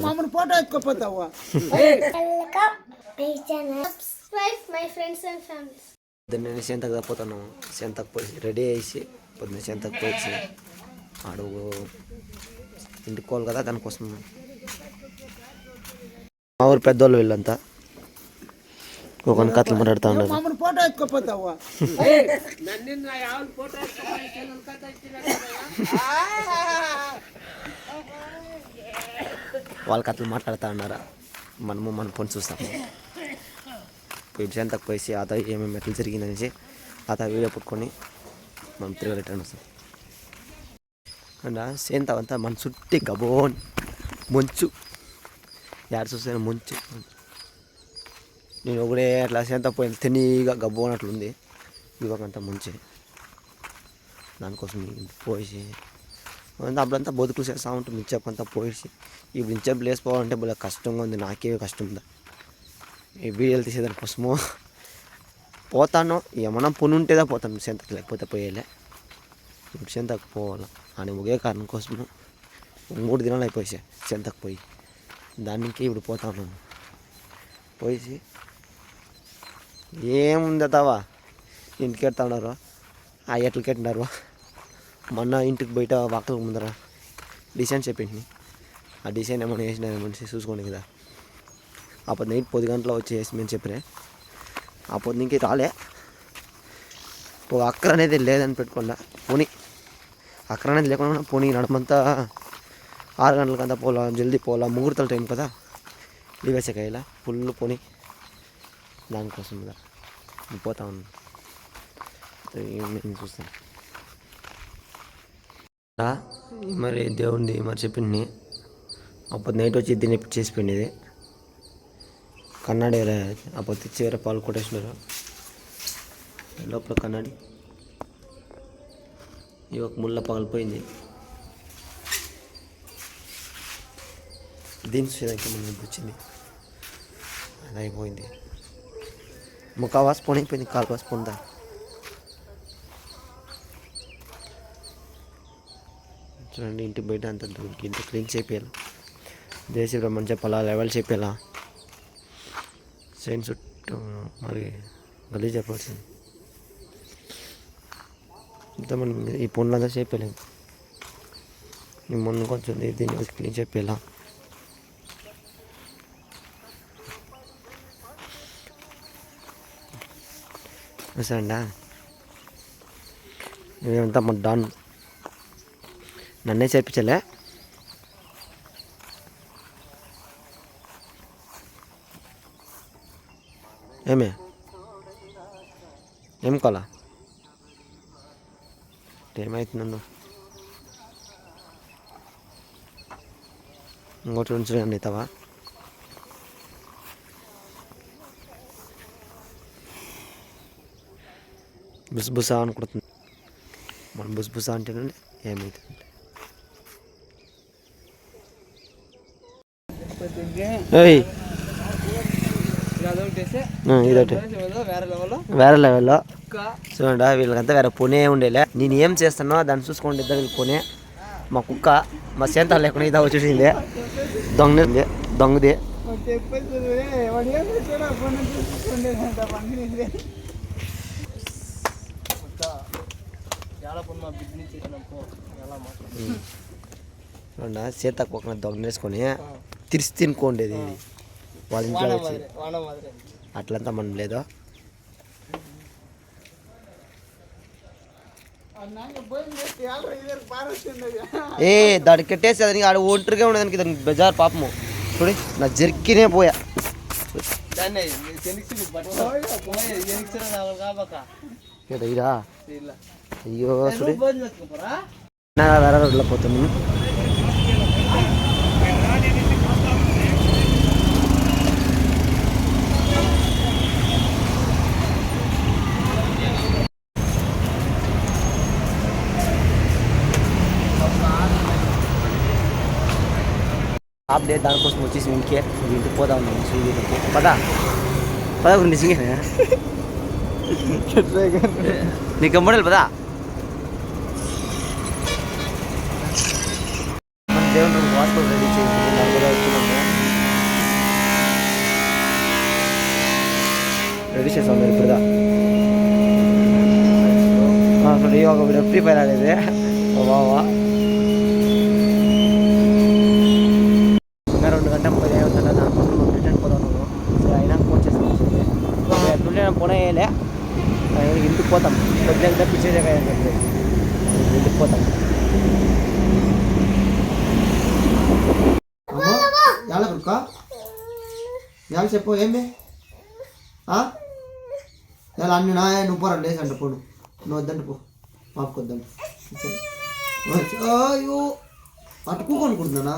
మామూలు ఫోటో ఎత్తుకోపోతావా నేను సెంతకు తప్పోతాను. సెంతకు పోయి రెడీ అయ్యి పొద్దున్న సెంతకు పోయి అడుగు ఇంటికి పోవాలి కదా, దానికోసం మా ఊరు పెద్దోళ్ళు వీళ్ళంతా ఒక కథలు మాట్లాడుతూ ఉన్నారు. మామూలు ఫోటో ఎత్తుకోపోతావా వాళ్ళ కథలు మాట్లాడుతూ ఉన్నారా, మనము మన పని చూస్తాము. పోయి సెంతకు పోయి అత ఏమేమి ఎట్లా జరిగిందనేసి అత వీడియో పుట్టుకొని మనం తిరిగి రిటర్న్ వస్తాం. అండ్ సెంత అంతా మన చుట్టి గబోన్ మంచు యాడ చూస్తే మంచు. నేను ఒకడే అట్లా సెంత పోయి తెనీగా గబోన్ అట్లుంది, ఇవ్వకంతా మంచి. దానికోసం పోసి అప్పుడంతా బతుకులు చేస్తూ ఉంటుంది. ఇంచెప్పంతా పోసి ఇప్పుడు ఇంచెప్పు లేసిపోవాలంటే భలే కష్టంగా ఉంది. నాకే కష్టం ఉందా ఈ వీడియోలు తీసేదానికోసము పోతాను. ఏమన్నా పని ఉంటేదా పోతాను సెంతకు, లేకపోతే పోయేలే. ఇప్పుడు సెంతకు పోవాలి అని ఒకే కారణం కోసము 3 దినాలు అయిపోయి సెంతకు పోయి దానికి ఇప్పుడు పోతా ఉన్నాను. పోయి ఏముంది తావా ఇంటికి వెళ్తా ఉన్నారు, ఆ ఎట్లకి పెట్టినారు. మొన్న ఇంటికి బయట వాకలకు ముందర డిజైన్ చెప్పింది. ఆ డిజైన్ ఏమైనా వేసినా మనిషి చూసుకోండి కదా. అప్పుడు నైట్ 10 గంటల వచ్చి వేసి మేము చెప్పినా, ఆ పొద్దుకి రాలే. ఒక అక్కర అనేది లేదని పెట్టుకుండా పోనీ, అక్కర అనేది లేకుండా పోనీ నడమంతా 6 గంటలకంతా పోలా, జల్దీ పోలా, ముహూర్తాల టైం కదా, లీవేసేకాయలా ఫుల్ పోనీ. దానికోసం కదా పోతా ఉన్నాను. నేను చూస్తాను మరి దేవుడిది మరి చెప్పింది. అప్పుడు నైట్ వచ్చి దీన్ని చేసిపోయింది కన్నాడి. అప్పుడు తెచ్చి వేరే పాలు కొట్టేసినారు లోపల కన్నాడి. ఈ ఒక ముళ్ళ పగిలిపోయింది. దీని చూసేదానికి మనం వచ్చింది, అది అయిపోయింది. ముఖా వాసి పోనీ అయిపోయింది, కాలు వాసి పొందా. చూడండి ఇంటి బయట అంతా ఇంటి క్లీన్ చేయాలి. జేసీబీ మంచిగా పొలా లెవెల్ చేయాలా. సైన్ చుట్టూ మరి గలీజ్ అయిపోతుంది. ఇంత మనం ఈ పనులంతా చేయలేము. ఈ మొన్న కొంచెం దీన్ని క్లీన్ చేయాలా. చూసాండా ఇదంతా మన డాన్ నన్నే చేర్పించలే. ఏం కాలా ఏమవుతుంది నన్ను ఇంకోటి ఉంచండి అవుతావా. బుస్బుసా అనుకుంటుంది. మనం బుస్బుసా అంటేనండి ఏమవుతుంది. ఇదొకటి వేరే లెవెల్లో చూడండి. వీళ్ళకంతా వేరే పొనే ఉండేలే. నేను ఏం చేస్తానో దాన్ని చూసుకోండి. ఇద్దరు వీళ్ళు పొనే. మా కుక్క మా సేంత లేకుండా ఇదా వచ్చేసింది. దొంగది చూడండి. సీతకు ఒక దొంగ వేసుకొని తిరిసి తినుకోండేది వాళ్ళ ఇంట్లో వచ్చి. అట్లంతా మనం లేదు. దానికి కట్టేసి అది ఆడ ఒంటరిగా ఉండేదానికి దానికి బెజార్ పాపము. చూడి నా జర్కినే పోయా. అయ్యో చూడి వేరే రోడ్లో పోతున్నాను. అప్డేట్ దానికోసం వచ్చేసి ఇంటికి పోదా ఉన్నాను. శ్రీగిరికి పదా నిజంగా నీకు మోడల్ పదా. దేవుడు వాస్తవం రెడీ చేయండి. చేస్తా ఉన్నారు ఇప్పుడుదా చూడండి ఒక వీడియో ఫ్రీ ఫైర్ ఆడేది బావా ఇంకా 2 గంటల 10 అవుతుందా దానికోసం రిటర్న్ పోతున్నాము సరే అయినా ఫోన్ చేస్తాం ఎట్లుంటే పోనేయలే ఇంటికి పోతాం కొద్దిగా పిచ్చేదే ఇంటికి పోతాం ఎలా కుక్క ఎలా చెప్పు ఏమి ఎలా అన్ని నా నువ్వు పోరా లేదంట పోను నువ్వు వద్దంట పో పాపకు వద్దంట అయ్యో అటుకోనుకుంటున్నానా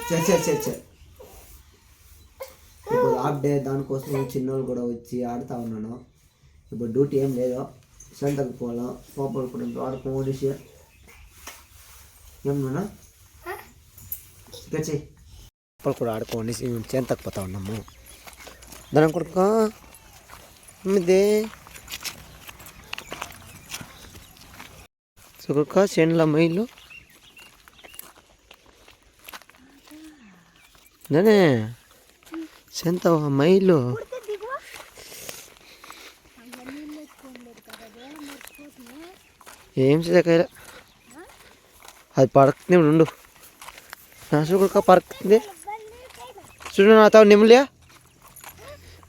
సరే ఇప్పుడు హాఫ్ డే దానికోసం చిన్నోళ్ళు కూడా వచ్చి ఆడుతూ ఉన్నాను ఇప్పుడు డ్యూటీ ఏం లేదు సెంటర్కి పోవాలా పాపలు కూడా ఆడుకోసి ఏమన్నా ఇంకా చెయ్యి పాపలు కూడా ఆడుకోండి చేంతకు పోతా ఉన్నాము దాని కొడుక ఇదే సుఖ చేనుల మైలు దానే సెంత మైలు ఏం చేయకాయ అది పడుకునే ఉండు నా సుఖ పడుకుంది చూడు నా తావు నిమ్మలే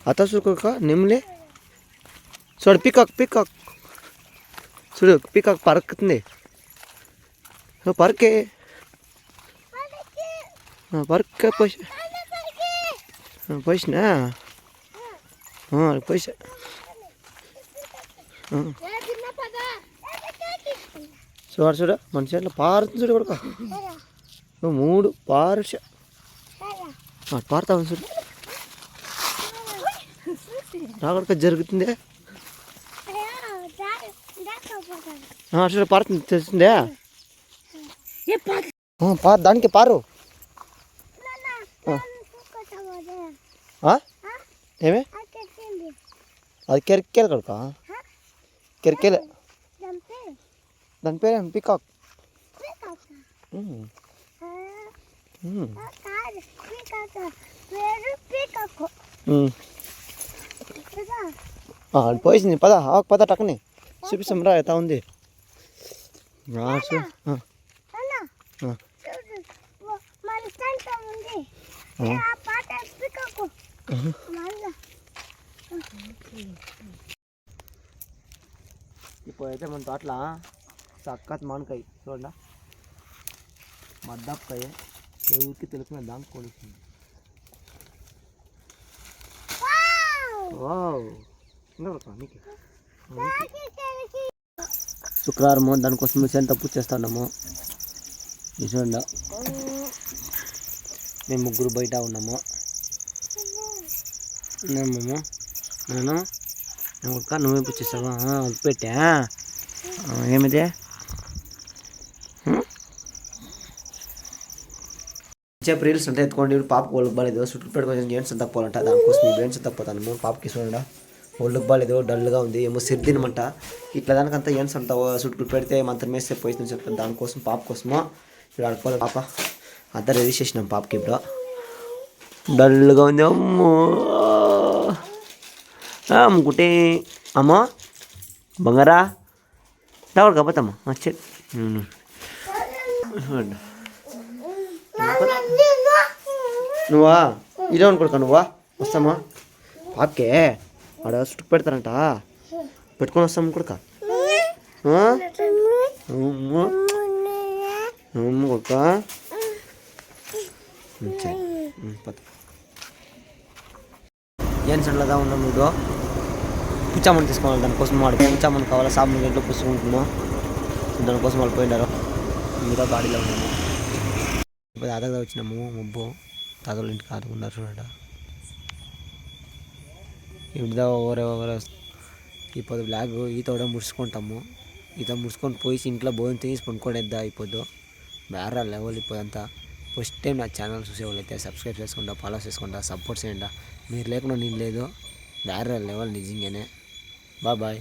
అత సుఖ నిమ్మలే చూడు పికాక్ చూడు పికాక్ పరుకుతుంది పరకే పరక పోసినా పోసా చూడ మన చేతిలో పారుతుంది చూడు కొడుక 3 పారుష పారుతావు చూడు నా కొడుక జరుగుతుంది చూడ పారుతుంది తెలిసిందే దానికి పారు ఏమే అది కెరికేలు కడుక కెరికేలే దాని పేరు పికాక్ పోయింది పద టక్కని చూపిస్తాం రా ఎట్లా ఉంది ఇప్పుడైతే మన తోటలో చక్కటి మానకాయ చూడండి మద్దపకాయ ఎవరికి తెలుసుకున్న దానికి కొడుతుంది శుక్రవారం దానికోసం ఎంత పూజ చేస్తున్నాము చూడండి మేము 3 బయట ఉన్నాము నేను ఒక్క నువ్వే పూజ చేస్తావా పెట్టా ఏమిదే చెప్పు రీల్స్ అంటే ఎత్తుకోండి పాపకు ఒళ్ళకి బాగాలేదు చుట్టూ పెట్టుకొని గేమ్స్ అంతా పోవాలంట దానికోసం ఈ గేమ్స్ అంతా పోతాను పాపకి చూడండి ఒళ్ళకి బాగాలేదు డల్గా ఉంది ఏమో సిరిదినమంట ఇట్లా దానికంతా గేమ్స్ అంతా చుట్టూ పెడితే మంత్రం వేస్తే పోయిందని చెప్తాను దానికోసం పాప కోసమో ఇప్పుడు ఆడుకోవాలి పాప అంతా రెడీ చేసినాం పాపకి ఇప్పుడు డల్గా ఉంది అమ్మో అమ్ముకుంటే అమ్మా బంగారా రావాలి కాకపోతమ్మా వచ్చే నువ్వా ఇలా అనుకోడుక నువ్వా వస్తామా పాపకే ఆడ చుట్టుకు పెడతారంట పెట్టుకొని వస్తాము కొడుక కొడుక ఏం సండ్లగా ఉన్నాం నువ్వు పుచ్చామని తీసుకోవాలి దానికోసం వాడు పుచ్చామని కావాలా సాబుని గంటలో పుచ్చుకుంటున్నాం దానికోసం వాళ్ళు పోయినారు ఇంకా గాడిలో ఉన్నాము ఇప్పుడు దాదాగా వచ్చినాము మబ్బు తాతల ఇంటికి ఆదుకున్నారు చూడ ఇప్పుడు ఓవరే ఇప్పుడు బ్లాగ్ ఈత కూడా ముడుచుకుంటాము ఈత ముడుచుకొని పోయి ఇంట్లో భోజనం తీసి పనుకోడేద్దా అయిపోద్దు వేరే లెవెల్ ఇప్పుడంతా ఫస్ట్ టైం నా ఛానల్ చూసేవాళ్ళు అయితే సబ్స్క్రైబ్ చేసుకుంటా ఫాలో చేసుకుంటా సపోర్ట్ చేయండి మీరు లేకుండా నేను లేదు వేరే లెవెల్ నిజంగానే బాయ్